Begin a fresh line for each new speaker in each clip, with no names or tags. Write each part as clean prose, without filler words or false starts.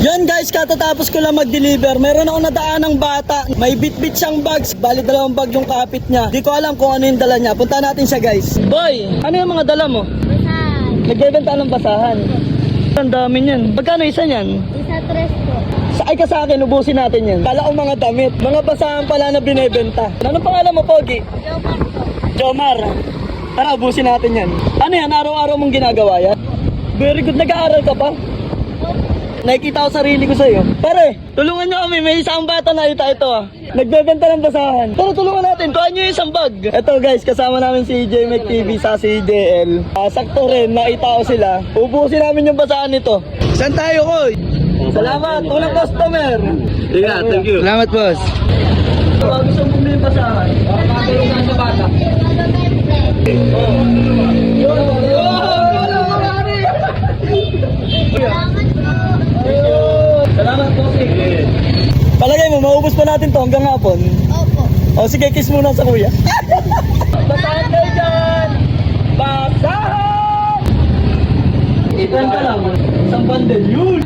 Yan guys, katatapos ko lang mag-deliver. Meron ako nadaan ng bata. May bit-bit siyang bags. Bali 2 bag yung kapit niya. Di ko alam kung ano yung dala niya. Punta natin siya guys. Boy, ano yung mga dala mo?
Basahan.
Nagbebenta ng basahan. Ang dami niyan. Magkano isa niyan?
Isa 3 po.
Ay ka sa akin, ubusin natin yan. Kala ko mga damit. Mga basahan pala na binebenta. Ano pangalan mo, Pogi?
Jomar po.
Jomar. Tara, ubusin natin yan. Ano yan? Araw-araw mong ginagawa yan? Very good. Nag-aaral ka pa? Nakikita ko sarili ko sa'yo. Pare, tulungan nyo kami. May isang bata na ito ah. Nagbebenta ng basahan. Pero tulungan natin. Kuhaan nyo yung isang bag. Ito guys, kasama namin si JMac TV sa si JL. Sakto rin, nakita ko sila. Ubusin namin yung basahan nito. Saan tayo, Koy? Salamat. Unang customer.
Yeah, thank you.
Salamat, boss. Gusto mong bumili yung basahan. Makakailangan sa bata. Salamat po. Palagay mo, maubos pa natin to hanggang hapon.
Opo.
O sige, kiss muna sa kuya. Basahan kayo dyan! Basahan! Itan ka lang. Isang bundle. Yun!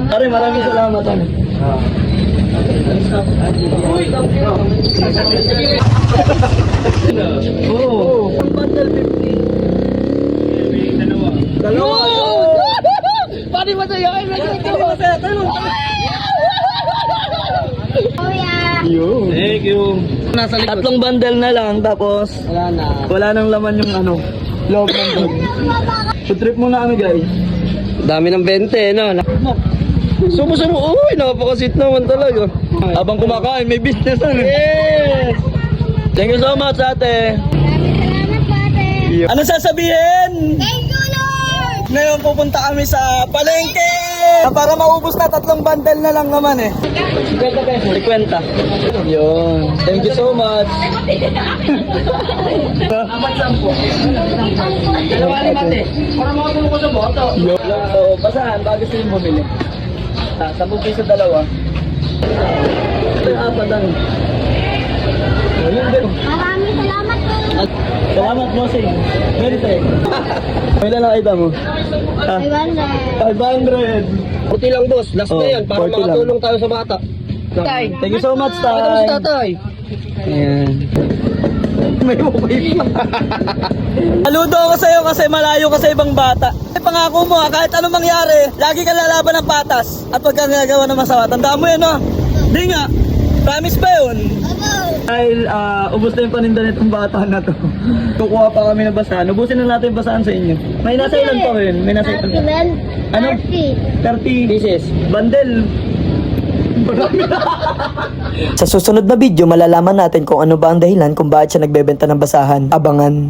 Pare, maraming salamat. Oo. Isang bundle 50. Dalawa. Pari masaya kayo. Pari masaya. Tanong.
Kuya.
Yun.
Thank you.
Nasa likod. 3 bundle na lang, tapos wala nang laman yung loob ng bag. So trip muna kami guys.
Dami ng 20, no?
Sumo-sumo. Uy, napakasit naman talaga. Habang kumakain, may business na. Yes! Thank you so much, ate.
Maraming salamat po, ate.
Ano sasabihin?
Thank you, Lord.
Ngayon pupunta kami sa palengke para maubos na 3 bundle na lang naman eh. 50 pesos. 50. Yun. Thank you so much. Amat sampo. Dalawa ni mate. Para makatulong ko sa boto. So, basahan, bago gusto yung bumili. 10 piso dalawa. Ito yung 4 lang. Ayun din.
Maraming salamat po.
Salamat, bossing. Very thank. May lang nakita mo? 500.
40 lang, boss. Last na yan, para
40 lang.
makatulong tayo sa bata.
Tay, thank you so much, Tay.
Pakita mo si tatay.
Ayan. May okay pa. Saludo ako sa'yo kasi malayo ka sa ibang bata. Pangako mo kahit anong mangyari, lagi ka lalaban ng patas at pag nagawa ng masama. Tandaan mo yan, no? Di nga. Promise pa yun. Dahil ubos na yung paninda nitong bata na to. Kukuha pa kami ng basahan. Ubusin na natin yung basahan sa inyo. May nasa ilan pa rin? May nasa ilan pa? Ano? 30 pieces. Bundle.
Sa susunod na video, malalaman natin kung ano ba ang dahilan kung bakit siya nagbebenta ng basahan. Abangan.